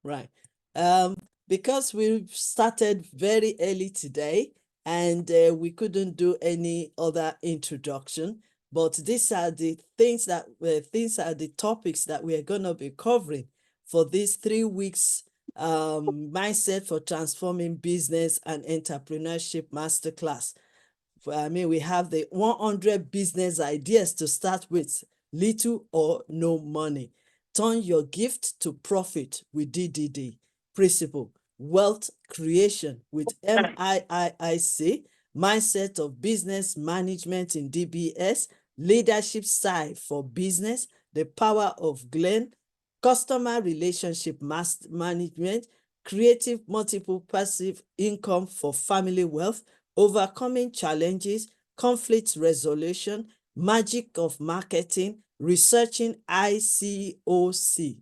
Right. Because we started very early today and we couldn't do any other introduction, but these are the things are the topics that we are going to be covering for these 3 weeks mindset for transforming business and entrepreneurship masterclass. I mean, we have the 100 business ideas to start with, little or no money. Turn your gift to profit with DDD. Principle, wealth creation with MIIIC, mindset of business management in DBS, leadership style for business, the power of Glenn, customer relationship management, creative multiple passive income for family wealth, overcoming challenges, conflict resolution, magic of marketing, researching ICOC,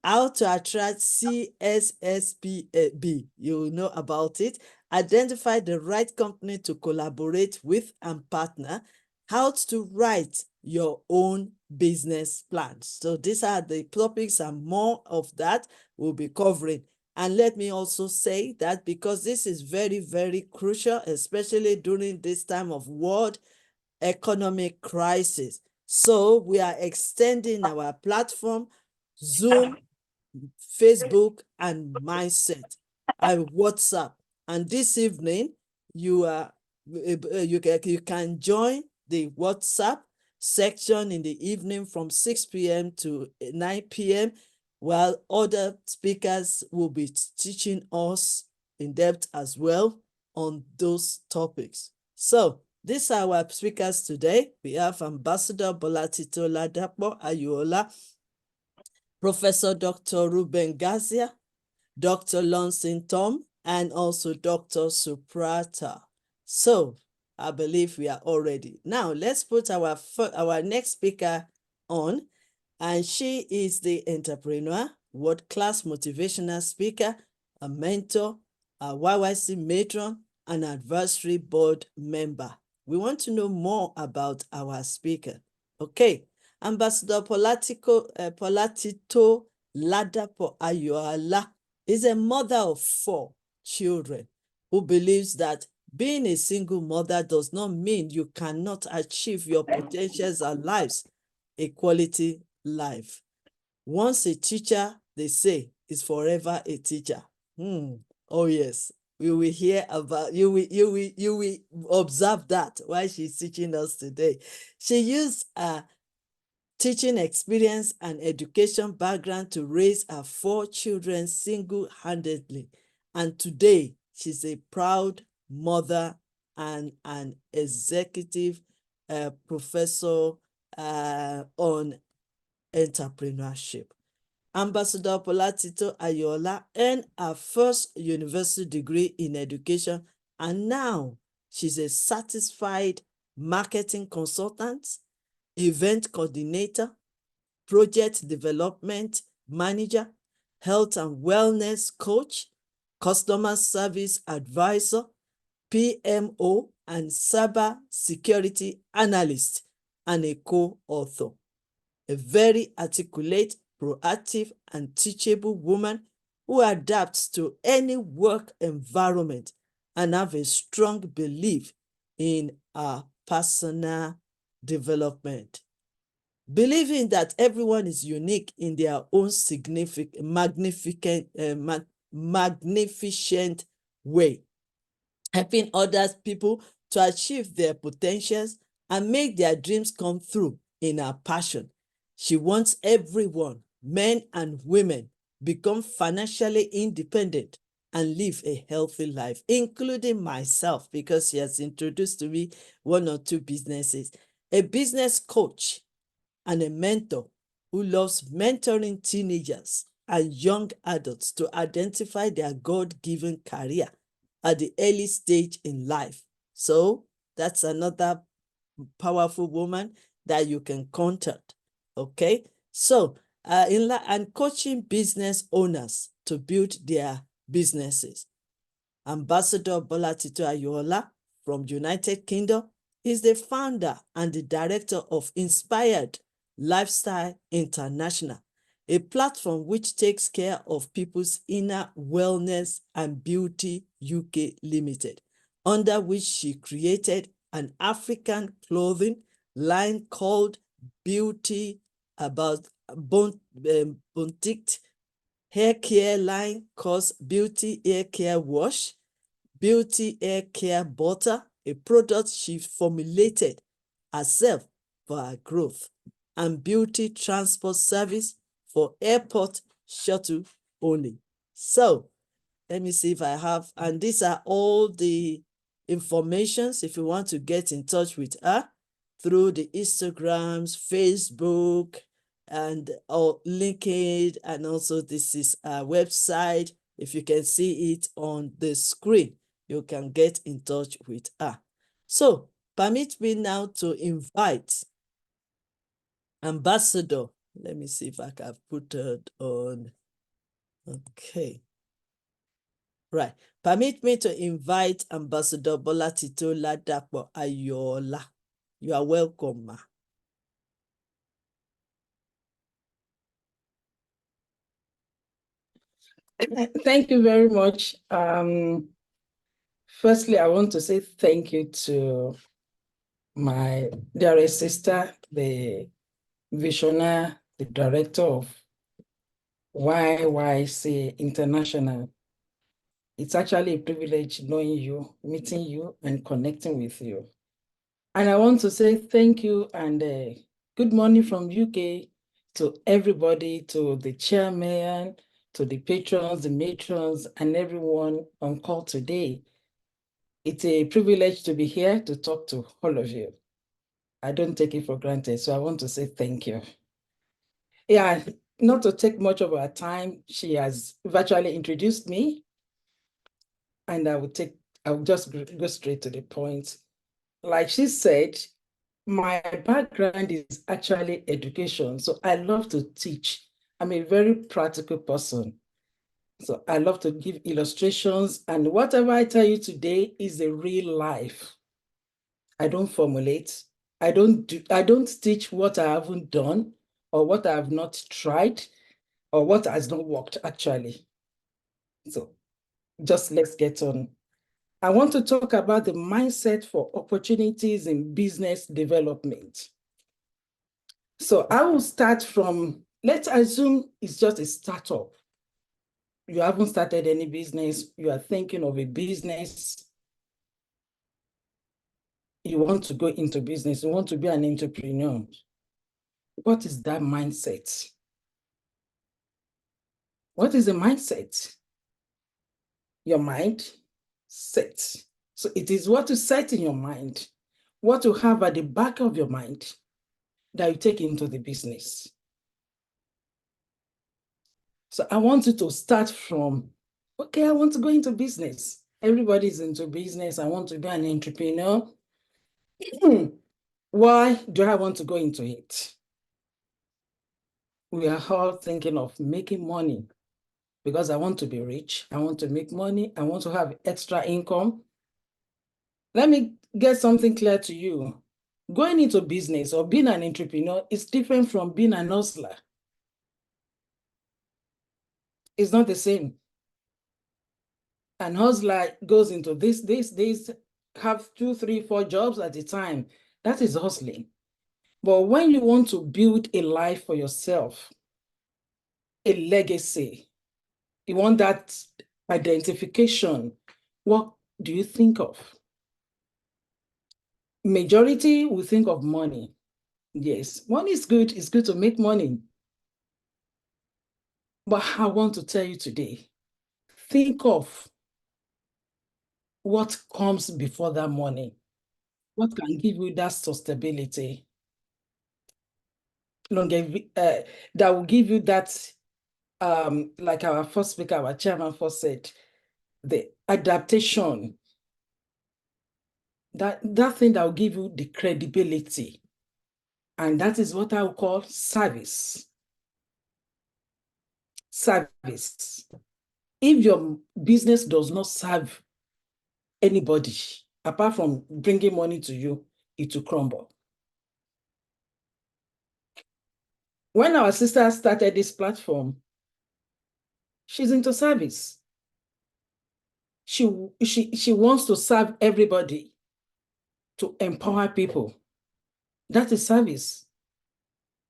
how to attract CSSPB. You know about it. Identify the right company to collaborate with and partner. How to write your own business plans. So these are the topics and more of that we'll be covering. And let me also say that because this is very, very crucial, especially during this time of world economic crisis. So we are extending our platform, Zoom, Facebook, and Mindset, and WhatsApp. And this evening, you can join the WhatsApp section in the evening from 6 p.m. to 9 p.m., while other speakers will be teaching us in depth as well on those topics. So these are our speakers today. We have Ambassador Bolatito Ladapo Ayoola, Professor Dr. Ruben Gazia, Dr. Lonson Tom, and also Dr. Suprata. So I believe we are all ready. Now let's put our next speaker on, and she is the entrepreneur, world-class motivational speaker, a mentor, a YYC matron, an advisory board member. We want to know more about our speaker. Okay, Ambassador Bolatito Ladapo Ayoola is a mother of 4 children who believes that being a single mother does not mean you cannot achieve your potentials and lives, a quality life. Once a teacher, they say, is forever a teacher. Oh yes, we will hear about you will observe that while she's teaching us today. She used a teaching experience and education background to raise her 4 children single-handedly. And today, she's a proud mother and an executive professor on entrepreneurship. Ambassador Bolatito Ayoola earned her first university degree in education, and now she's a certified marketing consultant, event coordinator, project development manager, health and wellness coach, customer service advisor, PMO, and cyber security analyst, and a co-author. A very articulate, proactive, and teachable woman who adapts to any work environment and have a strong belief in her personal development. Believing that everyone is unique in their own magnificent way, helping other people to achieve their potentials and make their dreams come through in her passion. She wants everyone, men and women, become financially independent and live a healthy life, including myself, because she has introduced to me 1 or 2 businesses. A business coach and a mentor who loves mentoring teenagers and young adults to identify their God-given career at the early stage in life. So that's another powerful woman that you can contact. Okay, so and coaching business owners to build their businesses. Ambassador Bolatito Ayoola from United Kingdom is the founder and the director of Inspired Lifestyle International, a platform which takes care of people's inner wellness and beauty UK Limited, under which she created an African clothing line called Beauty About Bontict, hair care line called Beauty Hair Care Wash, Beauty Hair Care Butter, a product she formulated herself for her growth, and Beauty Transport Service for airport shuttle only. So, let me see if I have, and these are all the informations if you want to get in touch with her through the Instagrams, Facebook, and or LinkedIn, and also this is our website. If you can see it on the screen, you can get in touch with her. So, permit me now to invite Ambassador. Let me see if I can put it on. Okay. Right. Permit me to invite Ambassador Bolatito Ladapo Ayoola. You are welcome, ma. Thank you very much. Firstly, I want to say thank you to my dearest sister, the visionary, the director of YYCI International. It's actually a privilege knowing you, meeting you, and connecting with you. And I want to say thank you and good morning from UK to everybody, to the chairman, to the patrons, the matrons, and everyone on call today. It's a privilege to be here to talk to all of you. I don't take it for granted, so I want to say thank you. Yeah, not to take much of our time, she has virtually introduced me, and I will just go straight to the point. Like she said, my background is actually education, so I love to teach. I'm a very practical person. So I love to give illustrations, and whatever I tell you today is a real life. I don't formulate. I don't teach what I haven't done or what I have not tried or what has not worked actually. So just let's get on. I want to talk about the mindset for opportunities in business development. So I will start from, let's assume it's just a startup. You haven't started any business, you are thinking of a business, you want to go into business, you want to be an entrepreneur. What is that mindset? What is the mindset? Your mind set. So it is what you set in your mind, what you have at the back of your mind that you take into the business. So I want you to start from, okay, I want to go into business. Everybody's into business. I want to be an entrepreneur. Why do I want to go into it? We are all thinking of making money because I want to be rich. I want to make money. I want to have extra income. Let me get something clear to you. Going into business or being an entrepreneur is different from being an hustler. It's not the same. An hustler goes into this, have 2, 3, 4 jobs at a time. That is hustling. But when you want to build a life for yourself, a legacy, you want that identification, what do you think of? Majority will think of money. Yes, money is good. It's good to make money. But I want to tell you today, think of what comes before that money. What can give you that sustainability? That will give you that, like our first speaker, our chairman first said, the adaptation, that thing that will give you the credibility. And that is what I would call service. Service. If your business does not serve anybody, apart from bringing money to you, it will crumble. When our sister started this platform, she's into service. She wants to serve everybody, to empower people. That is service.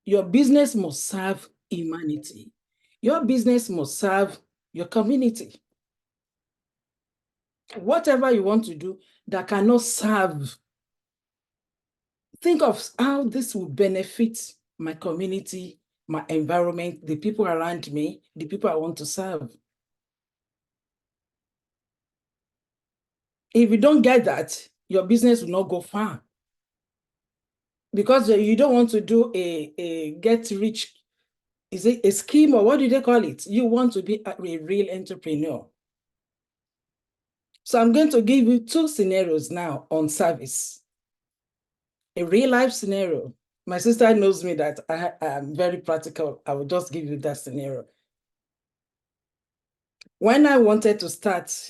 Your business must serve humanity. Your business must serve your community. Whatever you want to do that cannot serve, think of how this will benefit my community, my environment, the people around me, the people I want to serve. If you don't get that, your business will not go far. Because you don't want to do a get rich, is it a scheme or what do they call it? You want to be a real entrepreneur. So I'm going to give you two scenarios now on service. A real life scenario. My sister knows me that I am very practical. I will just give you that scenario. When I wanted to start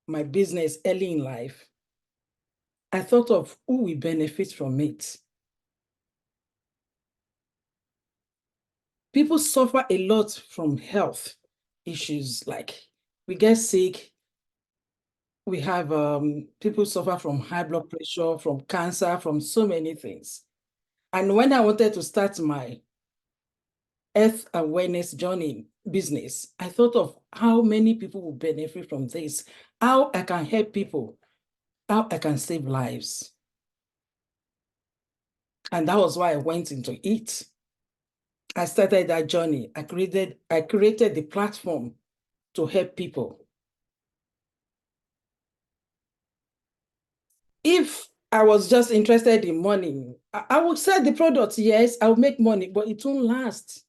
my business early in life, I thought of who will benefit from it. People suffer a lot from health issues, like we get sick, we have people suffer from high blood pressure, from cancer, from so many things. And when I wanted to start my health awareness journey business, I thought of how many people will benefit from this, how I can help people, how I can save lives. And that was why I went into it. I started that journey. I created the platform to help people. If I was just interested in money, I would sell the product, yes, I will make money, but it won't last.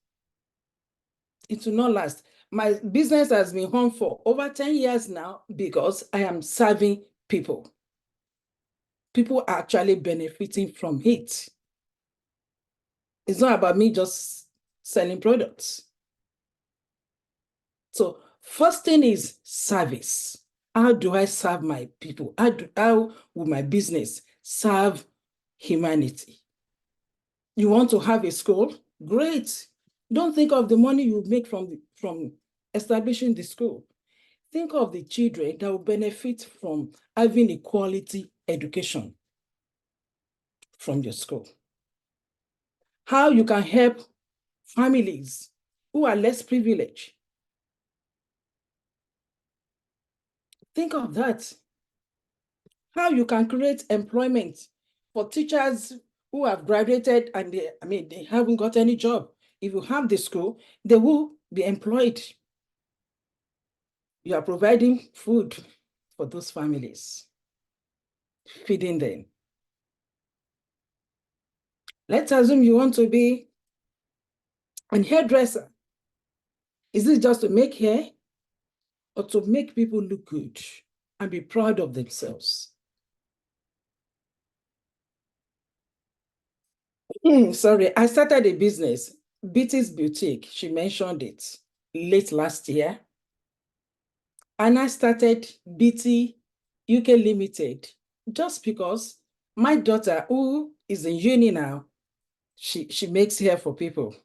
It will not last. My business has been on for over 10 years now because I am serving people. People are actually benefiting from it. It's not about me just selling products. So first thing is service. How do I serve my people? How will my business serve humanity? You want to have a school? Great. Don't think of the money you make from establishing the school. Think of the children that will benefit from having a quality education from your school. How you can help families who are less privileged. Think of that. How you can create employment for teachers who have graduated and they haven't got any job. If you have the school, they will be employed. You are providing food for those families, feeding them. Let's assume you want to be a hairdresser. Is it just to make hair or to make people look good and be proud of themselves? Sorry, I started a business, Betty's Boutique. She mentioned it late last year. And I started BT UK Limited just because my daughter, who is in uni now, she makes hair for people.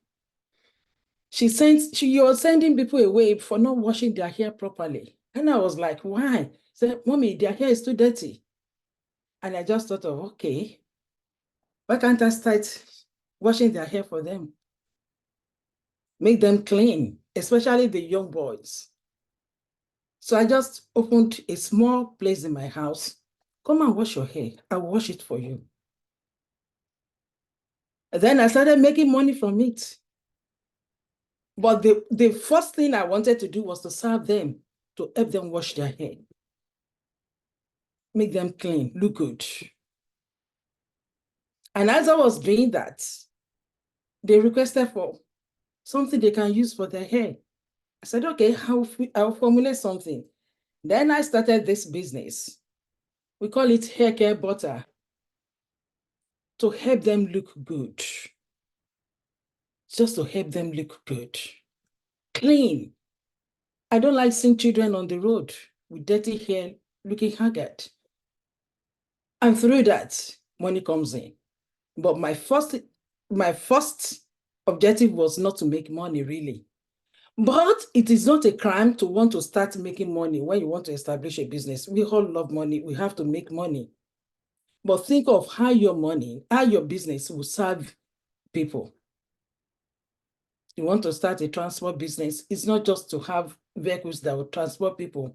She was sending people away for not washing their hair properly. And I was like, why? She said, Mommy, their hair is too dirty. And I just thought of, okay, why can't I start washing their hair for them? Make them clean, especially the young boys. So I just opened a small place in my house. Come and wash your hair. I'll wash it for you. And then I started making money from it. But the first thing I wanted to do was to serve them, to help them wash their hair, make them clean, look good. And as I was doing that, they requested for something they can use for their hair. I said, okay, I'll formulate something. Then I started this business. We call it hair care butter, to help them look good. Just to help them look good. Clean. I don't like seeing children on the road with dirty hair looking haggard. And through that, money comes in. But my first objective was not to make money, really. But it is not a crime to want to start making money when you want to establish a business. We all love money. We have to make money. But think of how your money, how your business will serve people. You want to start a transport business, it's not just to have vehicles that will transport people.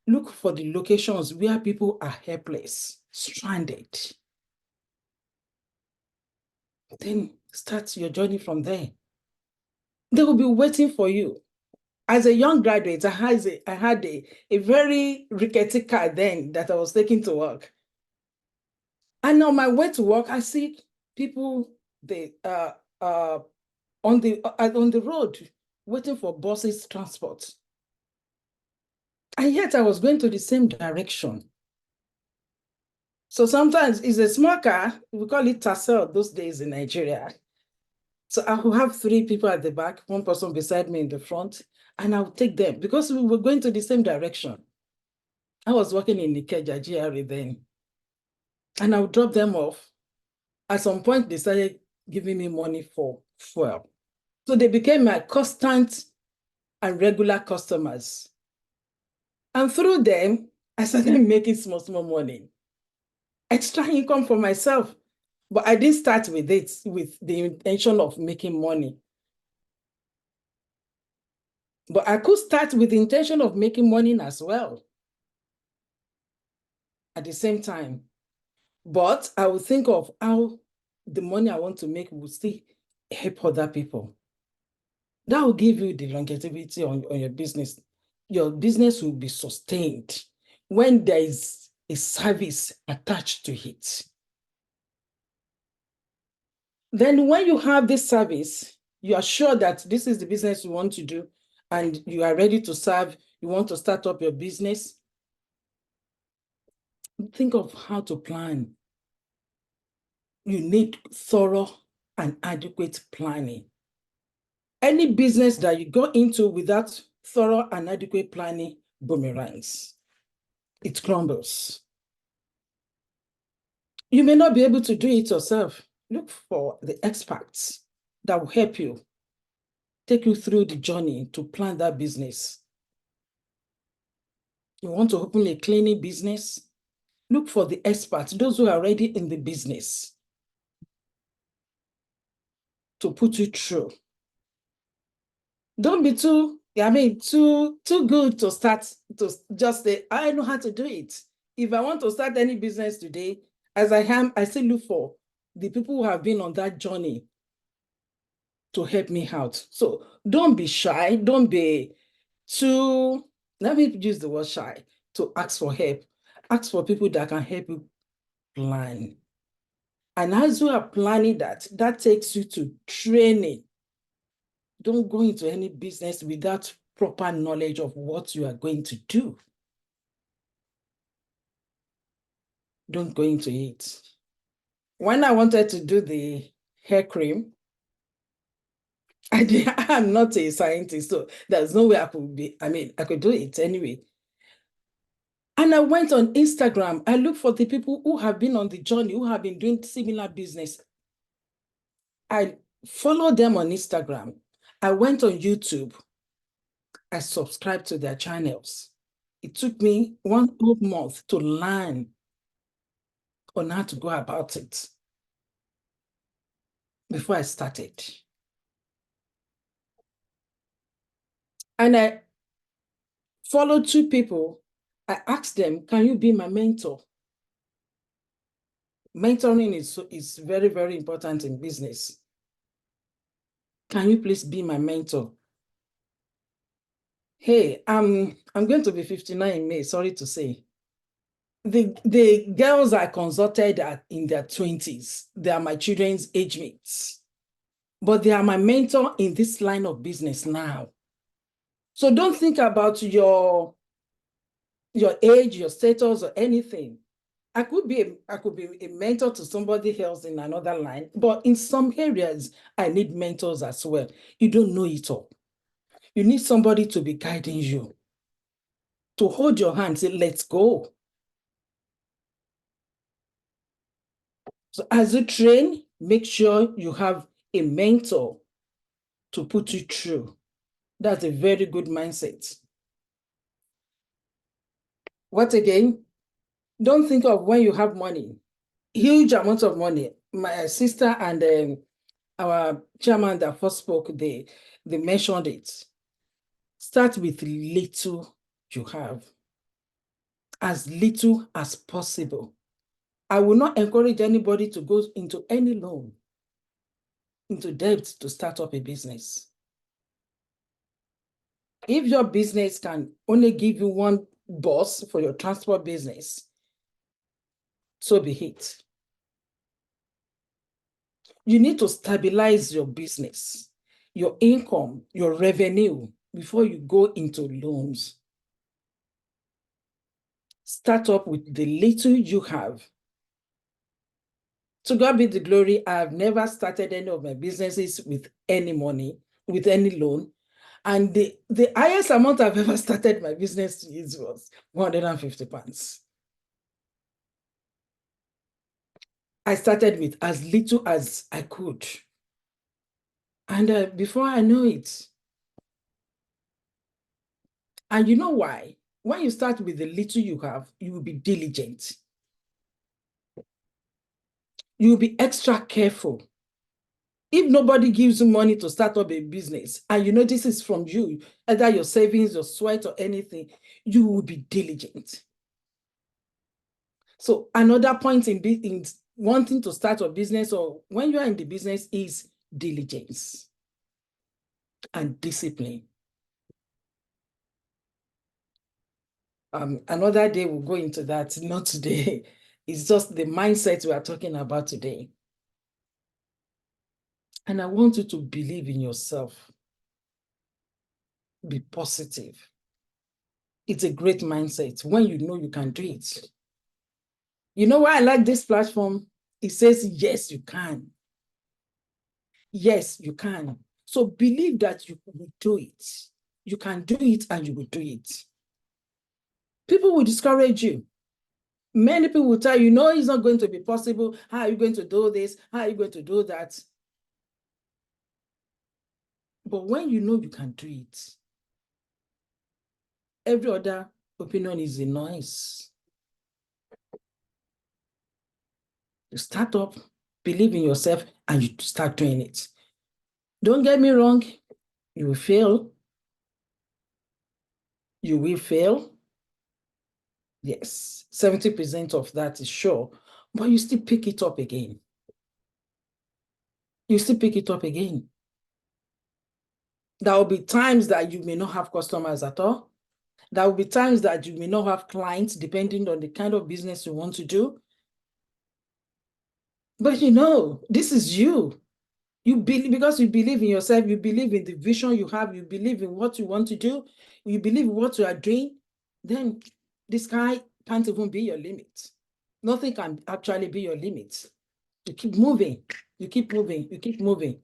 Look for the locations where people are helpless, stranded. Then start your journey from there. They will be waiting for you. As a young graduate, I had a very rickety car then that I was taking to work. And on my way to work, I see people on the road waiting for buses transport. And yet I was going to the same direction. So sometimes it's a small car, we call it tassel those days in Nigeria. So I will have 3 people at the back, 1 person beside me in the front, and I'll take them because we were going to the same direction. I was working in Ikeja GRA then, and I would drop them off. At some point, they started giving me money for fuel. So they became my constant and regular customers. And through them, I started making small money, extra income for myself. But I didn't start with it with the intention of making money. But I could start with the intention of making money as well at the same time. But I will think of how the money I want to make will still help other people. That will give you the longevity on your business. Your business will be sustained when there is a service attached to it. Then when you have this service, you are sure that this is the business you want to do and you are ready to serve, you want to start up your business. Think of how to plan. You need thorough and adequate planning. Any business that you go into without thorough and adequate planning boomerangs. It crumbles. You may not be able to do it yourself. Look for the experts that will help you, take you through the journey to plan that business. You want to open a cleaning business? Look for the experts, those who are already in the business, to put you through. Don't be too good to start, to just say, I know how to do it. If I want to start any business today, as I am, I still look for the people who have been on that journey to help me out. So don't be shy. Don't be too, let me use the word shy, to ask for help. Ask for people that can help you plan. And as you are planning that takes you to training. Don't go into any business without proper knowledge of what you are going to do. Don't go into it. When I wanted to do the hair cream, I'm not a scientist, so there's no way I could be, I could do it anyway. And I went on Instagram. I looked for the people who have been on the journey, who have been doing similar business. I followed them on Instagram. I went on YouTube. I subscribed to their channels. It took me 1 whole month to learn on how to go about it before I started. And I followed 2 people. I asked them, can you be my mentor? Mentoring is very, very important in business. Can you please be my mentor? Hey, I'm going to be 59 in May, sorry to say. The girls I consulted are in their 20s. They are my children's age mates. But they are my mentor in this line of business now. So don't think about your age, your status, or anything. I could be a mentor to somebody else in another line, but in some areas, I need mentors as well. You don't know it all. You need somebody to be guiding you, to hold your hand, say, let's go. So as you train, make sure you have a mentor to put you through. That's a very good mindset. What again? Don't think of when you have money, huge amounts of money. My sister and our chairman that first spoke, they mentioned it. Start with little you have, as little as possible. I will not encourage anybody to go into any loan, into debt to start up a business. If your business can only give you one boss for your transport business, so be it. You need to stabilize your business, your income, your revenue before you go into loans. Start up with the little you have. To God be the glory, I have never started any of my businesses with any money, with any loan. And the highest amount I've ever started my business is was £150. I started with as little as I could. And before I know it, and you know why? When you start with the little you have, you will be diligent. You will be extra careful. If nobody gives you money to start up a business, and you know this is from you, either your savings, your sweat, or anything, you will be diligent. So another point in wanting to start a business or when you are in the business is diligence and discipline. Another day we'll go into that, not today. It's just the mindset we are talking about today. And I want you to believe in yourself. Be positive. It's a great mindset when you know you can do it. You know why I like this platform? It says, yes, you can. Yes, you can. So believe that you will do it. You can do it and you will do it. People will discourage you. Many people will tell you, no, it's not going to be possible. How are you going to do this? How are you going to do that? But when you know you can do it, every other opinion is a noise. You start up, believe in yourself, and you start doing it. Don't get me wrong, you will fail. You will fail. Yes, 70% of that is sure, but you still pick it up again. You still pick it up again. There will be times that you may not have customers at all. There will be times that you may not have clients, depending on the kind of business you want to do. But you know, this is you. You believe because you believe in yourself, you believe in the vision you have, you believe in what you want to do, you believe in what you are doing, then the sky can't even be your limit. Nothing can actually be your limit. You keep moving, you keep moving, you keep moving.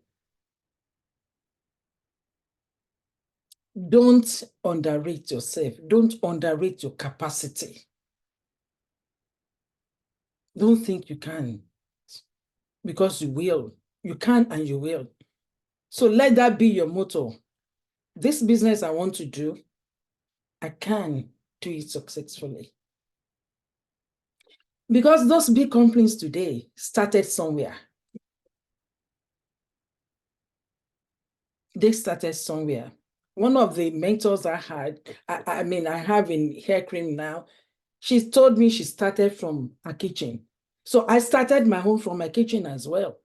Don't underrate yourself. Don't underrate your capacity. Don't think you can, because you will. You can and you will. So let that be your motto. This business I want to do, I can do it successfully. Because those big companies today started somewhere. They started somewhere. One of the mentors I had, I have in hair cream now, she told me she started from her kitchen. So I started my home from my kitchen as well.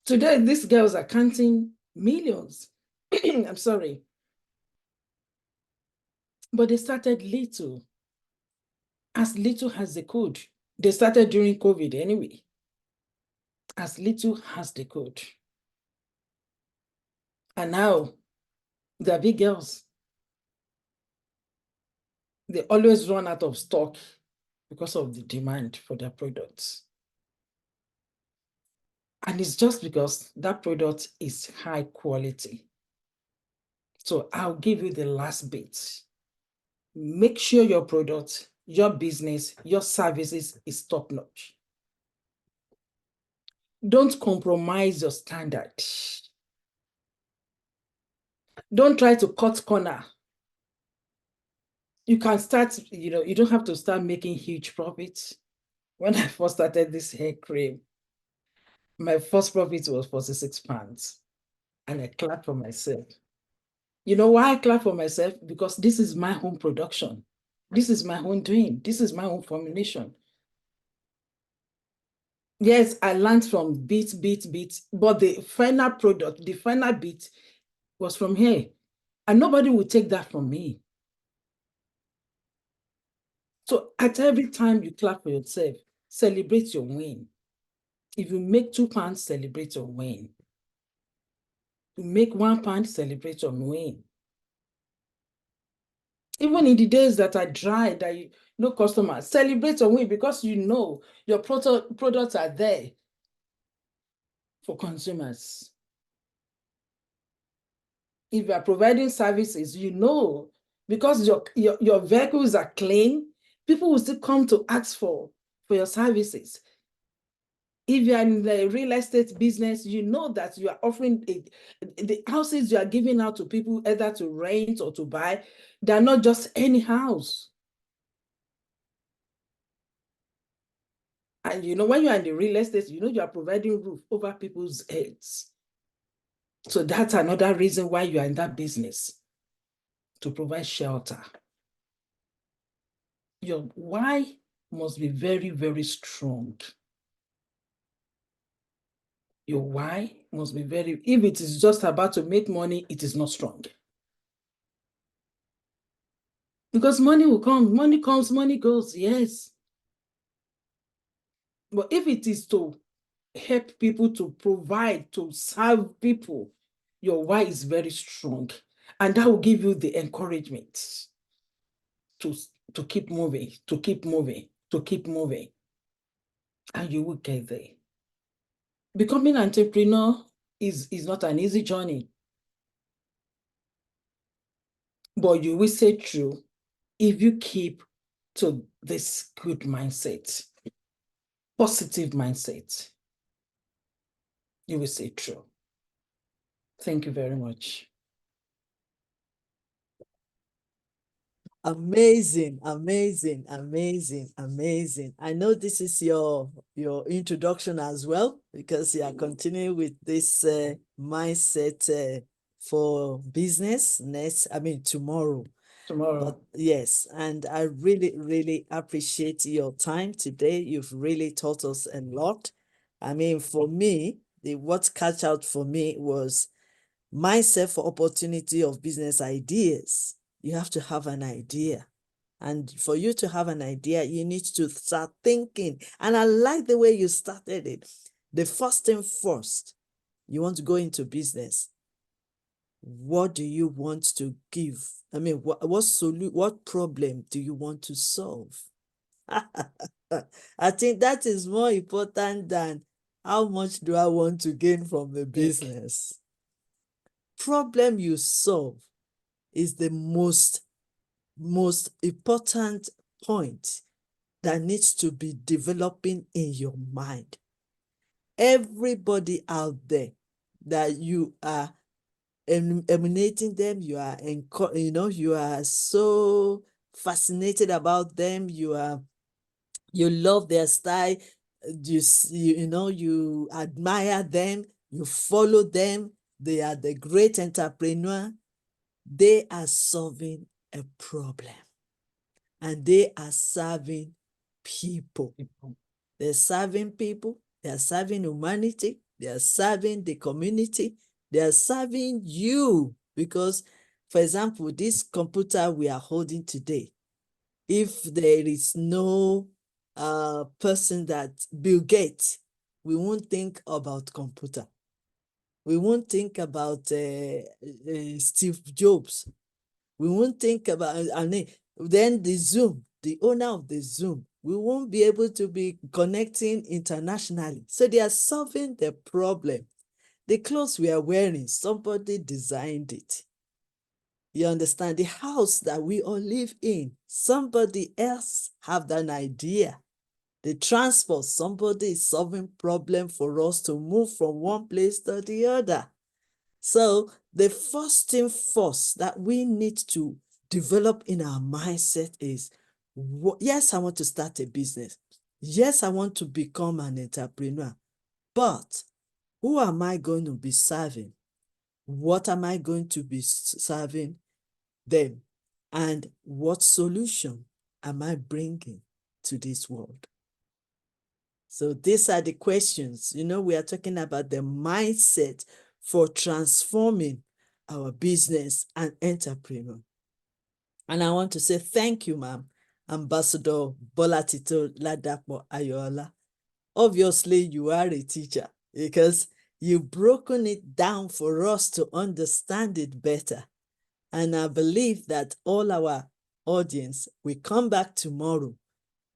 Today, these girls are counting millions. I'm sorry. But they started little, as little as they could. They started during COVID anyway, as little as they could. And now they're big girls. They always run out of stock because of the demand for their products. And it's just because that product is high quality. So I'll give you the last bit. Make sure your product, your business, your services is top notch. Don't compromise your standard. Don't try to cut corner. You can start, you don't have to start making huge profits. When I first started this hair cream, my first profit was 46 pounds. And I clapped for myself. You know why I clap for myself? Because this is my home production. This is my own doing. This is my own formulation. Yes, I learned from bit, but the final product, the final bit was from here. And nobody will take that from me. So at every time you clap for yourself, celebrate your win. If you make £2, celebrate your win. You make £1, celebrate your win. Even in the days that are dry, that no customers, celebrate your win because you know your products are there for consumers. If you are providing services, you know, because your vehicles are clean, people will still come to ask for your services. If you are in the real estate business, you know that you are offering the houses you are giving out to people either to rent or to buy, they're not just any house. And when you are in the real estate, you are providing roof over people's heads. So that's another reason why you are in that business, to provide shelter. Your why must be very, very strong. Your why must be very, if it is just about to make money, it is not strong. Because money will come, money comes, money goes, yes. But if it is to help people, to provide, to serve people, your why is very strong. And that will give you the encouragement to keep moving, to keep moving, to keep moving. And you will get there. Becoming an entrepreneur is not an easy journey. But you will stay true if you keep to this good mindset, positive mindset. You will stay true. Thank you very much. Amazing, amazing, amazing, amazing. I know this is your introduction as well, because you are continuing with this mindset for business tomorrow. Tomorrow. But yes, and I really, really appreciate your time today. You've really taught us a lot. For me, what catch out for me was mindset for opportunity of business ideas. You have to have an idea. And for you to have an idea, you need to start thinking. And I like the way you started it. The first thing first, you want to go into business. What do you want to give? What problem do you want to solve? I think that is more important than how much do I want to gain from the business. Problem you solve is the most important point that needs to be developing in your mind. Everybody out there that you are emulating them, you are so fascinated about them, you love their style, you admire them, you follow them, they are the great entrepreneur. They are solving a problem, and they are serving people. They're serving people, they are serving humanity, they are serving the community, they are serving you. Because, for example, this computer we are holding today, if there is no person that Bill Gates, we won't think about computer. We won't think about Steve Jobs. We won't think about, then the Zoom, the owner of the Zoom, we won't be able to be connecting internationally. So they are solving the problem. The clothes we are wearing, somebody designed it. You understand? The house that we all live in, somebody else have that idea. The transport, somebody is solving problem for us to move from one place to the other. So The first thing first that we need to develop in our mindset is, yes, I want to start a business. Yes, I want to become an entrepreneur. But who am I going to be serving? What am I going to be serving them? And what solution am I bringing to this world? So these are the questions. We are talking about the mindset for transforming our business and entrepreneur. And I want to say thank you, ma'am, Ambassador Bolatito Ladapo Ayoola. Obviously, you are a teacher because you've broken it down for us to understand it better. And I believe that all our audience will come back tomorrow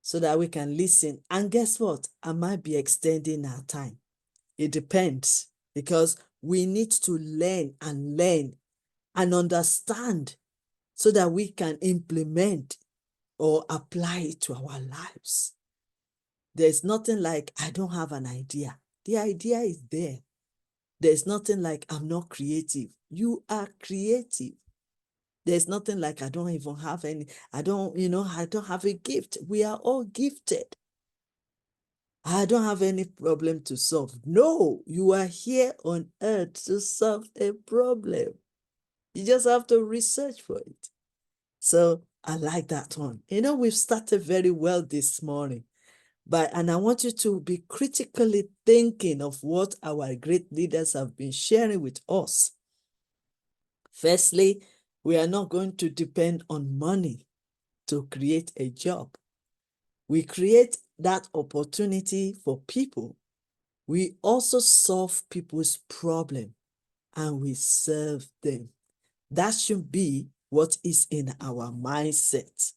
so that we can listen. And guess what? I might be extending our time. It depends, because we need to learn and understand so that we can implement or apply it to our lives. There's nothing like, I don't have an idea. The idea is there. There's nothing like, I'm not creative. You are creative. There's nothing like, I don't even have any, I don't have a gift. We are all gifted. I don't have any problem to solve. No, you are here on earth to solve a problem. You just have to research for it. So I like that one. We've started very well this morning. And I want you to be critically thinking of what our great leaders have been sharing with us. Firstly, we are not going to depend on money to create a job. We create that opportunity for people. We also solve people's problem and we serve them. That should be what is in our mindset.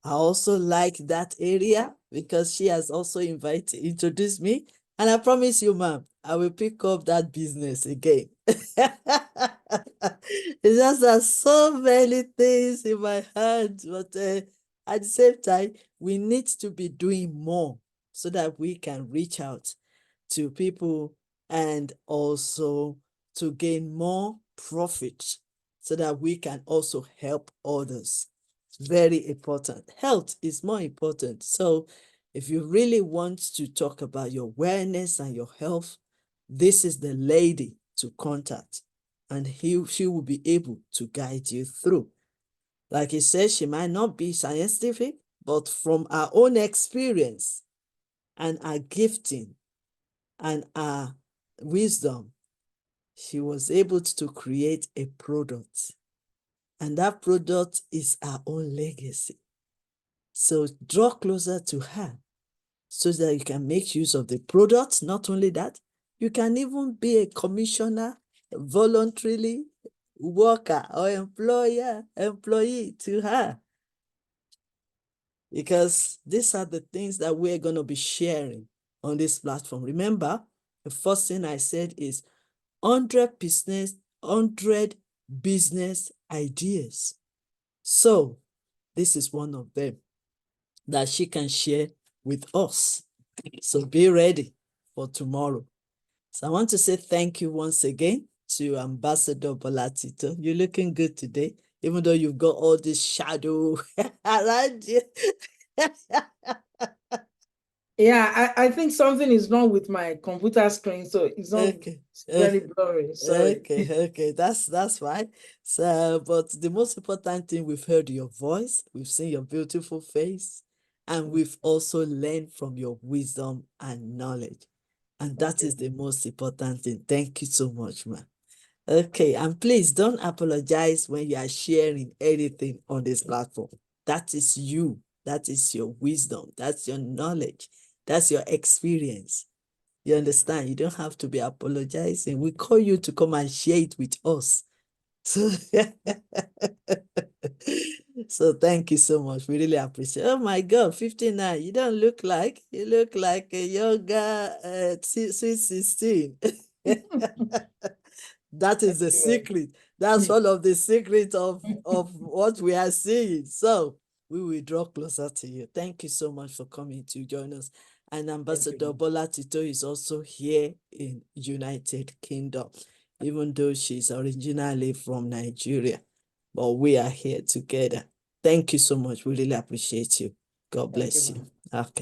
I also like that area because she has also introduced me. And I promise you, ma'am, I will pick up that business again. It's just that so many things in my hands, but at the same time, we need to be doing more so that we can reach out to people and also to gain more profit so that we can also help others. Very important. Health is more important. So if you really want to talk about your wellness and your health, this is the lady to contact, and she will be able to guide you through. Like he said, she might not be scientific, but from our own experience and our gifting and our wisdom, she was able to create a product. And that product is our own legacy. So draw closer to her so that you can make use of the product. Not only that, you can even be a commissioner, voluntarily worker or employee to her. Because these are the things that we're going to be sharing on this platform. Remember, the first thing I said is 100 business ideas. So this is one of them that she can share with us. So be ready for tomorrow. So I want to say thank you once again to Ambassador Bolatito. You're looking good today, even though you've got all this shadow around you. Yeah, I think something is wrong with my computer screen, so it's not Okay. very blurry. Sorry. Okay, that's fine. So, but the most important thing, we've heard your voice, we've seen your beautiful face, and we've also learned from your wisdom and knowledge. And that is the most important thing. Thank you so much, man. Okay, and please don't apologize when you are sharing anything on this platform. That is you. That is your wisdom. That's your knowledge. That's your experience. You understand? You don't have to be apologizing. We call you to come and share it with us. So, so thank you so much. We really appreciate it. Oh my God, 59. You look like a younger sweet 16. That is the secret. That's one of the secrets of what we are seeing. So we will draw closer to you. Thank you so much for coming to join us. And Ambassador Bolatito is also here in United Kingdom. even though she's originally from Nigeria. But we are here together. Thank you so much. We really appreciate you. God Thank you, bless you. ma'am. Okay.